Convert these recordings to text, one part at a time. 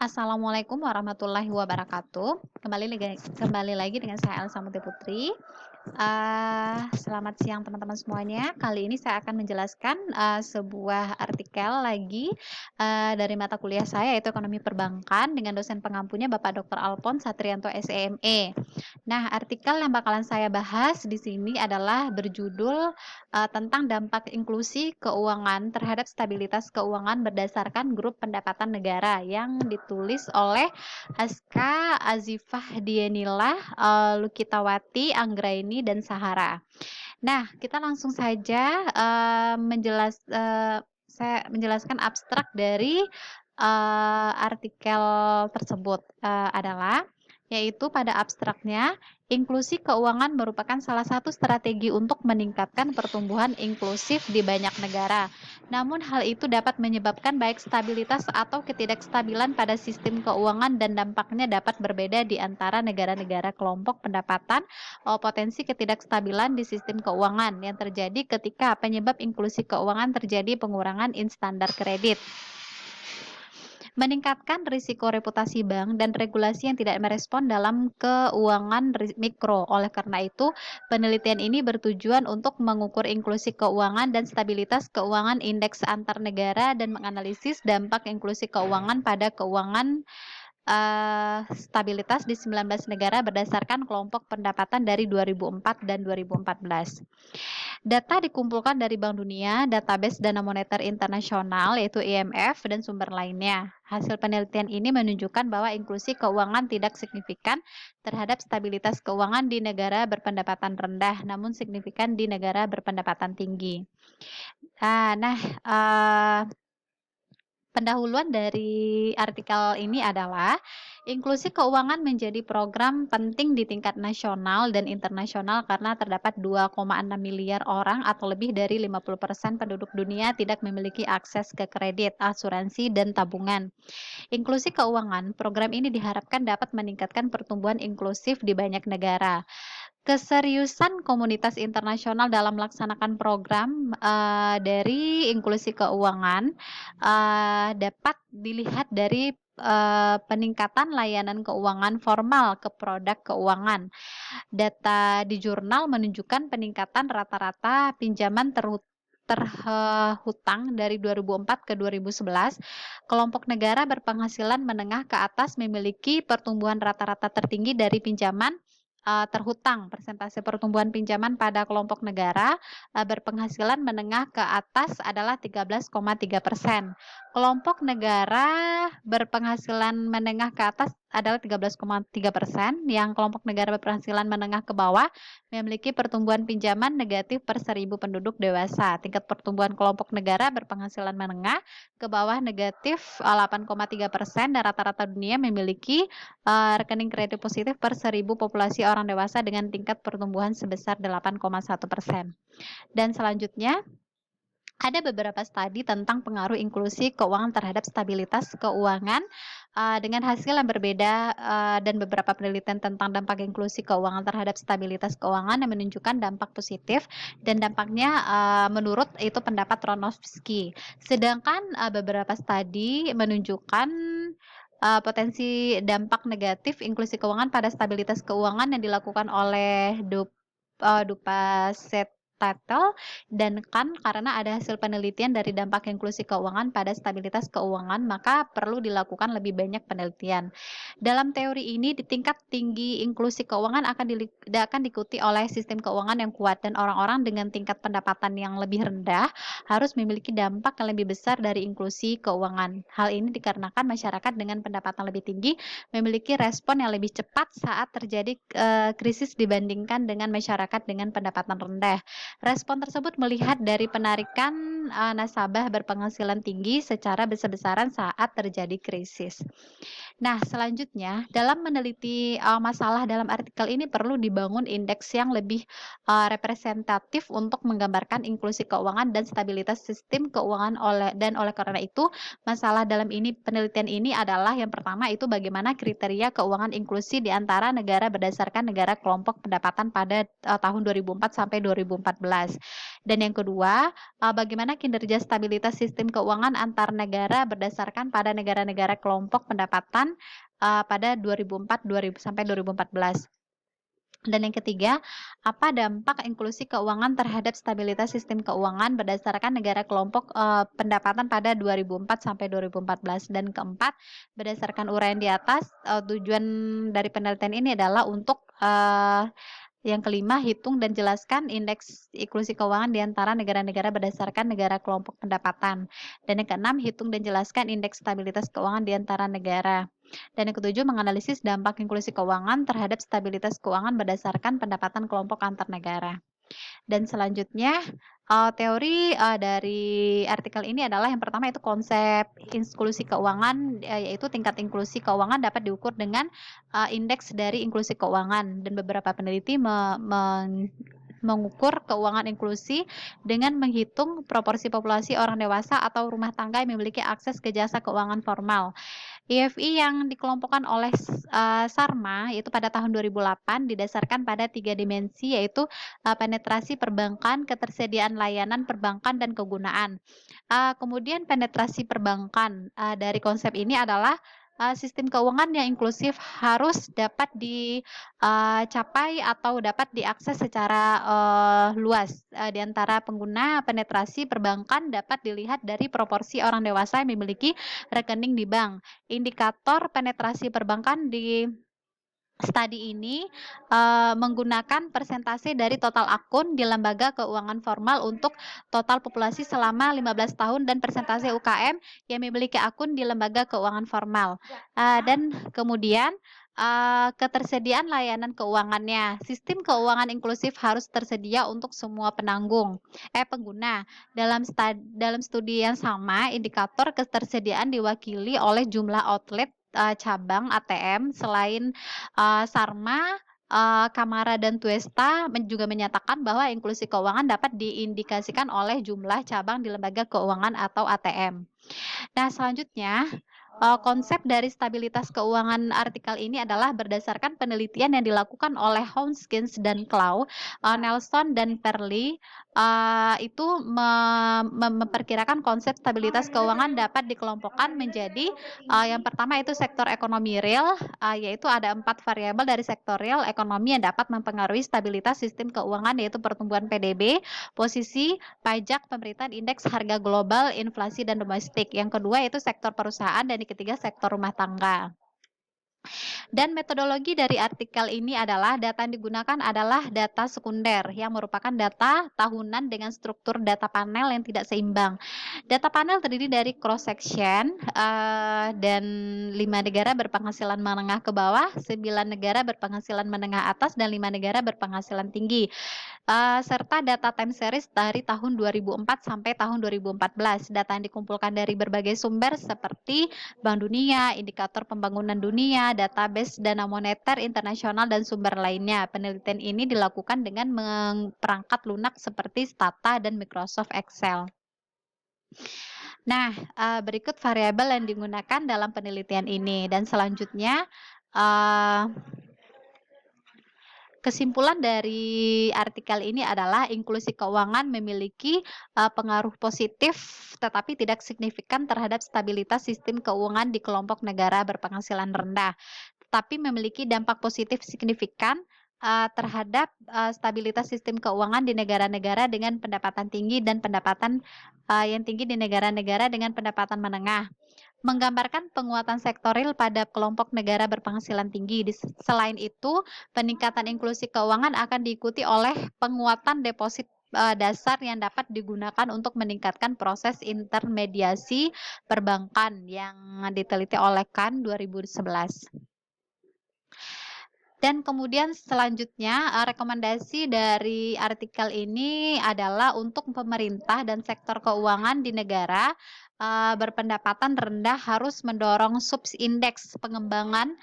Assalamualaikum warahmatullahi wabarakatuh. Kembali lagi dengan saya Elsa Muti Putri. Selamat siang teman-teman semuanya. Kali ini saya akan menjelaskan sebuah artikel lagi dari mata kuliah saya, yaitu Ekonomi Perbankan, dengan dosen pengampunya Bapak Dr. Alpon Satrianto SEME. Nah, artikel yang bakalan saya bahas di sini adalah berjudul tentang dampak inklusi keuangan terhadap stabilitas keuangan berdasarkan grup pendapatan negara, yang ditulis oleh Aska Azifah Dianillah, Lukitawati, Anggraini, dan Sahara. Nah, kita langsung saja saya menjelaskan abstrak dari artikel tersebut adalah, yaitu pada abstraknya, inklusi keuangan merupakan salah satu strategi untuk meningkatkan pertumbuhan inklusif di banyak negara. Namun hal itu dapat menyebabkan baik stabilitas atau ketidakstabilan pada sistem keuangan, dan dampaknya dapat berbeda di antara negara-negara. Kelompok pendapatan potensi ketidakstabilan di sistem keuangan yang terjadi ketika penyebab inklusi keuangan terjadi pengurangan standar kredit, meningkatkan risiko reputasi bank, dan regulasi yang tidak merespon dalam keuangan mikro. Oleh karena itu, penelitian ini bertujuan untuk mengukur inklusi keuangan dan stabilitas keuangan indeks antar negara dan menganalisis dampak inklusi keuangan pada keuangan stabilitas di 19 negara berdasarkan kelompok pendapatan dari 2004 dan 2014. Data dikumpulkan dari Bank Dunia, Database Dana Moneter Internasional yaitu IMF, dan sumber lainnya. Hasil penelitian ini menunjukkan bahwa inklusi keuangan tidak signifikan terhadap stabilitas keuangan di negara berpendapatan rendah, namun signifikan di negara berpendapatan tinggi. Pendahuluan dari artikel ini adalah, inklusi keuangan menjadi program penting di tingkat nasional dan internasional karena terdapat 2,6 miliar orang atau lebih dari 50% penduduk dunia tidak memiliki akses ke kredit, asuransi, dan tabungan. Inklusi keuangan, program ini diharapkan dapat meningkatkan pertumbuhan inklusif di banyak negara. Keseriusan komunitas internasional dalam melaksanakan program dari inklusi keuangan dapat dilihat dari peningkatan layanan keuangan formal ke produk keuangan. Data di jurnal menunjukkan peningkatan rata-rata pinjaman terhutang dari 2004 ke 2011. Kelompok negara berpenghasilan menengah ke atas memiliki pertumbuhan rata-rata tertinggi dari pinjaman terhutang. Persentase pertumbuhan pinjaman pada kelompok negara berpenghasilan menengah ke atas adalah 13,3%. Kelompok negara berpenghasilan menengah ke atas adalah 13,3%, yang kelompok negara berpenghasilan menengah ke bawah memiliki pertumbuhan pinjaman negatif per 1.000 penduduk dewasa. Tingkat pertumbuhan kelompok negara berpenghasilan menengah ke bawah negatif 8,3%, dan rata-rata dunia memiliki rekening kredit positif per 1.000 populasi orang dewasa dengan tingkat pertumbuhan sebesar 8,1%. Dan selanjutnya, ada beberapa studi tentang pengaruh inklusi keuangan terhadap stabilitas keuangan dengan hasil yang berbeda, dan beberapa penelitian tentang dampak inklusi keuangan terhadap stabilitas keuangan yang menunjukkan dampak positif, dan dampaknya menurut itu pendapat Ronovsky. Sedangkan beberapa studi menunjukkan potensi dampak negatif inklusi keuangan pada stabilitas keuangan yang dilakukan oleh Dupaset dan Kan. Karena ada hasil penelitian dari dampak inklusi keuangan pada stabilitas keuangan, maka perlu dilakukan lebih banyak penelitian. Dalam teori ini, di tingkat tinggi inklusi keuangan akan diikuti oleh sistem keuangan yang kuat, dan orang-orang dengan tingkat pendapatan yang lebih rendah harus memiliki dampak yang lebih besar dari inklusi keuangan. Hal ini dikarenakan masyarakat dengan pendapatan lebih tinggi memiliki respon yang lebih cepat saat terjadi krisis dibandingkan dengan masyarakat dengan pendapatan rendah. Respon tersebut melihat dari penarikan nasabah berpenghasilan tinggi secara besar-besaran saat terjadi krisis. Nah, selanjutnya, dalam meneliti masalah dalam artikel ini perlu dibangun indeks yang lebih representatif untuk menggambarkan inklusi keuangan dan stabilitas sistem keuangan. Oleh karena itu, masalah dalam penelitian ini adalah, yang pertama itu bagaimana kriteria keuangan inklusi di antara negara berdasarkan negara kelompok pendapatan pada tahun 2004 sampai 2014. 2014. Dan yang kedua, bagaimana kinerja stabilitas sistem keuangan antar negara berdasarkan pada negara-negara kelompok pendapatan pada 2004 sampai 2014. Dan yang ketiga, apa dampak inklusi keuangan terhadap stabilitas sistem keuangan berdasarkan negara kelompok pendapatan pada 2004 sampai 2014. Dan keempat, berdasarkan uraian di atas, tujuan dari penelitian ini adalah untuk yang kelima, hitung dan jelaskan indeks inklusi keuangan di antara negara-negara berdasarkan negara kelompok pendapatan. Dan yang keenam, hitung dan jelaskan indeks stabilitas keuangan di antara negara. Dan yang ketujuh, menganalisis dampak inklusi keuangan terhadap stabilitas keuangan berdasarkan pendapatan kelompok antar negara. Dan selanjutnya, teori dari artikel ini adalah yang pertama itu konsep inklusi keuangan, yaitu tingkat inklusi keuangan dapat diukur dengan indeks dari inklusi keuangan. Dan beberapa peneliti mengukur keuangan inklusi dengan menghitung proporsi populasi orang dewasa atau rumah tangga yang memiliki akses ke jasa keuangan formal. IFI yang dikelompokkan oleh Sharma yaitu pada tahun 2008 didasarkan pada 3 dimensi, yaitu penetrasi perbankan, ketersediaan layanan perbankan, dan kegunaan. Kemudian penetrasi perbankan dari konsep ini adalah sistem keuangan yang inklusif harus dapat dicapai atau dapat diakses secara luas. Di antara pengguna penetrasi perbankan dapat dilihat dari proporsi orang dewasa yang memiliki rekening di bank. Indikator penetrasi perbankan di studi ini menggunakan persentase dari total akun di lembaga keuangan formal untuk total populasi selama 15 tahun dan persentase UKM yang memiliki akun di lembaga keuangan formal. Dan kemudian ketersediaan layanan keuangannya. Sistem keuangan inklusif harus tersedia untuk semua pengguna. Dalam studi yang sama, indikator ketersediaan diwakili oleh jumlah outlet cabang ATM. Selain Sharma, Kamara, dan Tuesta juga menyatakan bahwa inklusi keuangan dapat diindikasikan oleh jumlah cabang di lembaga keuangan atau ATM. Nah, selanjutnya, konsep dari stabilitas keuangan artikel ini adalah berdasarkan penelitian yang dilakukan oleh Hopkins dan Clough, Nelson dan Perley. Itu memperkirakan konsep stabilitas keuangan dapat dikelompokkan menjadi yang pertama itu sektor ekonomi real, yaitu ada 4 variabel dari sektor real ekonomi yang dapat mempengaruhi stabilitas sistem keuangan, yaitu pertumbuhan PDB, posisi pajak, pemberitaan indeks harga global, inflasi, dan domestik. Yang kedua itu sektor perusahaan, dan yang ketiga sektor rumah tangga. Dan metodologi dari artikel ini adalah data yang digunakan adalah data sekunder yang merupakan data tahunan dengan struktur data panel yang tidak seimbang. Data panel terdiri dari cross section dan 5 negara berpenghasilan menengah ke bawah, 9 negara berpenghasilan menengah atas, dan 5 negara berpenghasilan tinggi. Serta data time series dari tahun 2004 sampai tahun 2014. Data yang dikumpulkan dari berbagai sumber seperti Bank Dunia, Indikator Pembangunan Dunia, database dana moneter internasional, dan sumber lainnya. Penelitian ini dilakukan dengan perangkat lunak seperti Stata dan Microsoft Excel. Nah, berikut variabel yang digunakan dalam penelitian ini. Dan selanjutnya, kesimpulan dari artikel ini adalah inklusi keuangan memiliki pengaruh positif tetapi tidak signifikan terhadap stabilitas sistem keuangan di kelompok negara berpenghasilan rendah, tetapi memiliki dampak positif signifikan terhadap stabilitas sistem keuangan di negara-negara dengan pendapatan tinggi dan pendapatan yang tinggi di negara-negara dengan pendapatan menengah. Menggambarkan penguatan sektor real pada kelompok negara berpenghasilan tinggi. Selain itu, peningkatan inklusi keuangan akan diikuti oleh penguatan deposit dasar yang dapat digunakan untuk meningkatkan proses intermediasi perbankan yang diteliti oleh Kahn 2011. Dan kemudian selanjutnya rekomendasi dari artikel ini adalah untuk pemerintah dan sektor keuangan di negara berpendapatan rendah harus mendorong indeks pengembangan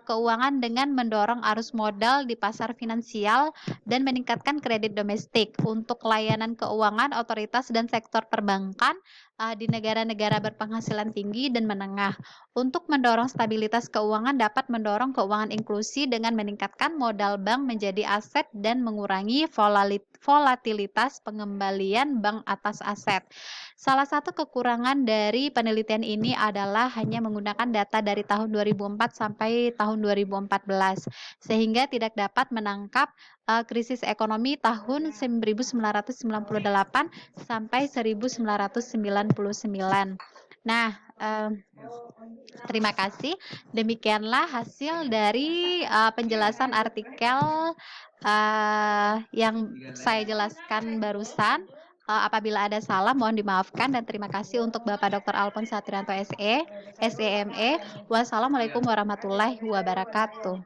keuangan dengan mendorong arus modal di pasar finansial dan meningkatkan kredit domestik. Untuk layanan keuangan, otoritas dan sektor perbankan di negara-negara berpenghasilan tinggi dan menengah. Untuk mendorong stabilitas keuangan dapat mendorong keuangan inklusi dengan meningkatkan modal bank menjadi aset dan mengurangi volatilitas pengembalian bank atas aset. Salah satu kekurangan dari penelitian ini adalah hanya menggunakan data dari tahun 2004 sampai tahun 2014, sehingga tidak dapat menangkap krisis ekonomi tahun 1998 sampai 1999. Nah, terima kasih. Demikianlah hasil dari penjelasan artikel yang saya jelaskan barusan. Apabila ada salah mohon dimaafkan dan terima kasih untuk Bapak Dr. Alphonse Satrianto SE, SEME. Wassalamualaikum warahmatullahi wabarakatuh.